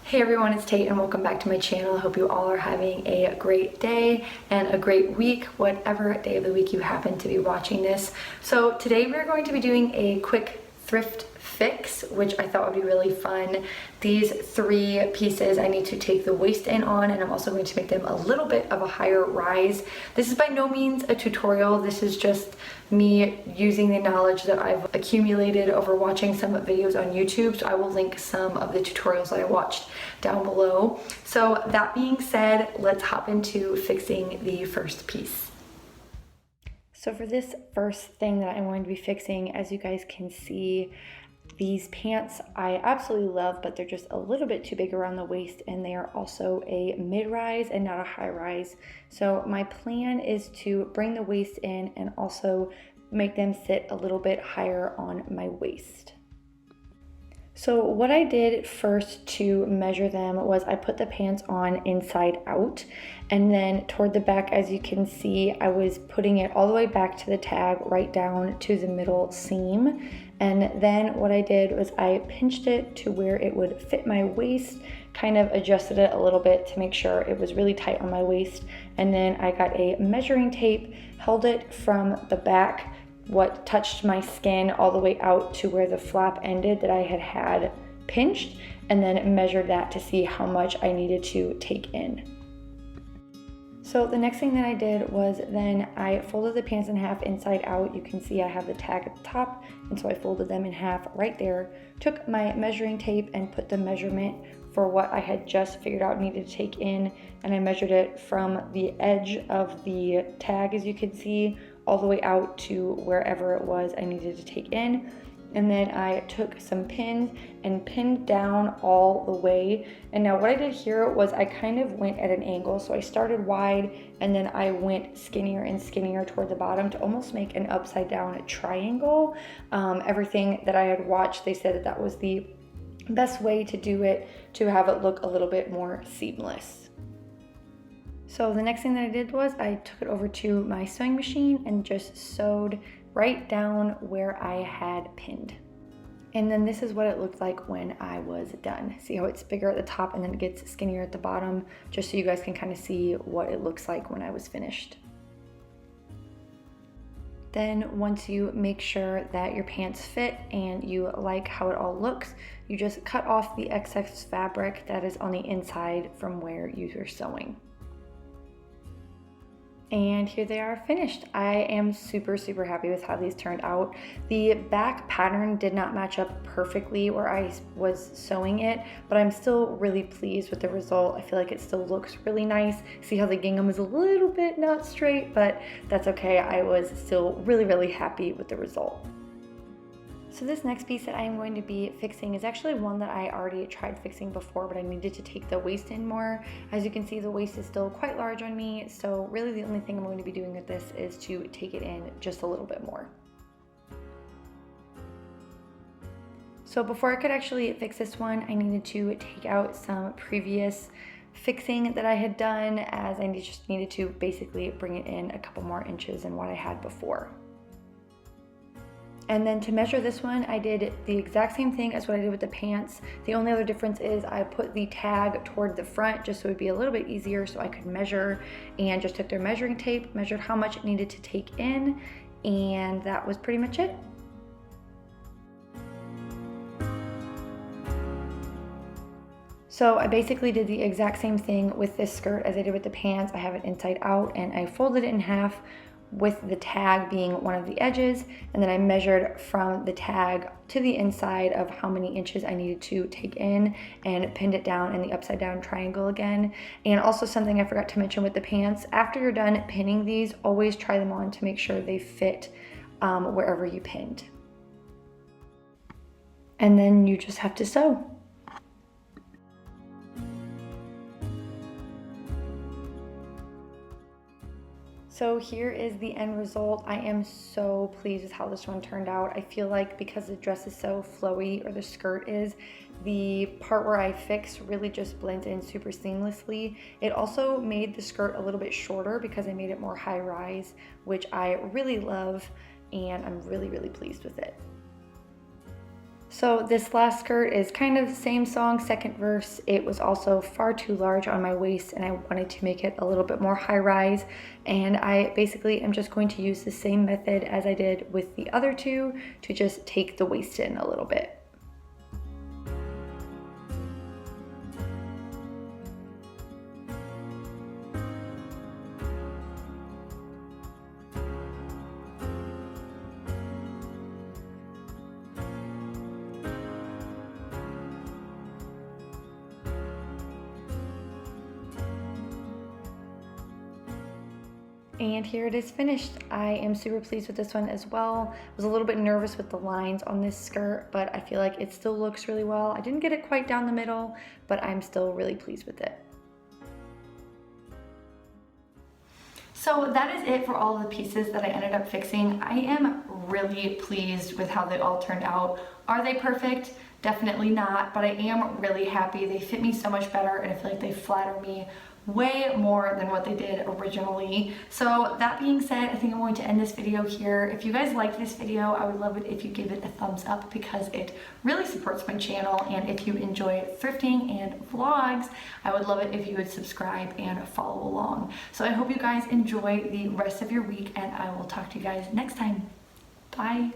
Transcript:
Hey everyone, it's Tate and welcome back to my channel. I hope you all are having a great day and a great week, whatever day of the week you happen to be watching this. So today we're going to be doing a quick thrift fix, which I thought would be really fun. These three pieces I need to take the waist in on, and I'm also going to make them a little bit of a higher rise. This is by no means a tutorial. This is just me using the knowledge that I've accumulated over watching some videos on YouTube. So I will link some of the tutorials that I watched down below. So that being said, let's hop into fixing the first piece. So for this first thing that I'm going to be fixing, as you guys can see, these pants I absolutely love, but they're just a little bit too big around the waist, and they are also a mid-rise and not a high-rise. So my plan is to bring the waist in and also make them sit a little bit higher on my waist. So what I did first to measure them was I put the pants on inside out, and then toward the back, as you can see, I was putting it all the way back to the tag, right down to the middle seam. And then what I did was I pinched it to where it would fit my waist, kind of adjusted it a little bit to make sure it was really tight on my waist. And then I got a measuring tape, held it from the back, what touched my skin, all the way out to where the flap ended that I had pinched, and then measured that to see how much I needed to take in. So the next thing that I did was then I folded the pants in half inside out. You can see I have the tag at the top, and so I folded them in half right there. Took my measuring tape and put the measurement for what I had just figured out needed to take in, and I measured it from the edge of the tag, as you can see, all the way out to wherever it was I needed to take in. And then I took some pins and pinned down all the way. And now what I did here was I kind of went at an angle. So I started wide and then I went skinnier and skinnier toward the bottom to almost make an upside down triangle. Everything that I had watched, they said that that was the best way to do it, to have it look a little bit more seamless. So the next thing that I did was I took it over to my sewing machine and just sewed right down where I had pinned. And then this is what it looked like when I was done. See how it's bigger at the top and then it gets skinnier at the bottom, just so you guys can kind of see what it looks like when I was finished. Then once you make sure that your pants fit and you like how it all looks, you just cut off the excess fabric that is on the inside from where you are sewing. And here they are finished. I am super happy with how these turned out. The back pattern did not match up perfectly where I was sewing it, but I'm still really pleased with the result. I feel like it still looks really nice. See how the gingham is a little bit not straight, but that's okay. I was still really happy with the result. So this next piece that I'm going to be fixing is actually one that I already tried fixing before, but I needed to take the waist in more. As you can see, the waist is still quite large on me, so really the only thing I'm going to be doing with this is to take it in just a little bit more. So before I could actually fix this one, I needed to take out some previous fixing that I had done, as I just needed to basically bring it in a couple more inches than what I had before. And then to measure this one, I did the exact same thing as what I did with the pants. The only other difference is I put the tag toward the front just so it would be a little bit easier so I could measure, and just took their measuring tape, measured how much it needed to take in, and that was pretty much it. So I basically did the exact same thing with this skirt as I did with the pants. I have it inside out and I folded it in half, with the tag being one of the edges, and then I measured from the tag to the inside of how many inches I needed to take in, and pinned it down in the upside down triangle again. And also something I forgot to mention with the pants, after you're done pinning these, always try them on to make sure they fit wherever you pinned. And then you just have to sew. So here is the end result. I am so pleased with how this one turned out. I feel like because the dress is so flowy, or the skirt is, the part where I fixed really just blends in super seamlessly. It also made the skirt a little bit shorter because I made it more high rise, which I really love, and I'm really pleased with it. So this last skirt is kind of the same song, second verse. It was also far too large on my waist and I wanted to make it a little bit more high rise. And I basically am just going to use the same method as I did with the other two to just take the waist in a little bit. And here it is finished. I am super pleased with this one as well. I was a little bit nervous with the lines on this skirt, but I feel like it still looks really well. I didn't get it quite down the middle, but I'm still really pleased with it. So that is it for all of the pieces that I ended up fixing. I am really pleased with how they all turned out. Are they perfect? Definitely not, but I am really happy. They fit me so much better and I feel like they flatter me way more than what they did originally. So that being said, I think I'm going to end this video here. If you guys liked this video, I would love it if you give it a thumbs up because it really supports my channel. And if you enjoy thrifting and vlogs, I would love it if you would subscribe and follow along. So I hope you guys enjoy the rest of your week and I will talk to you guys next time. Bye.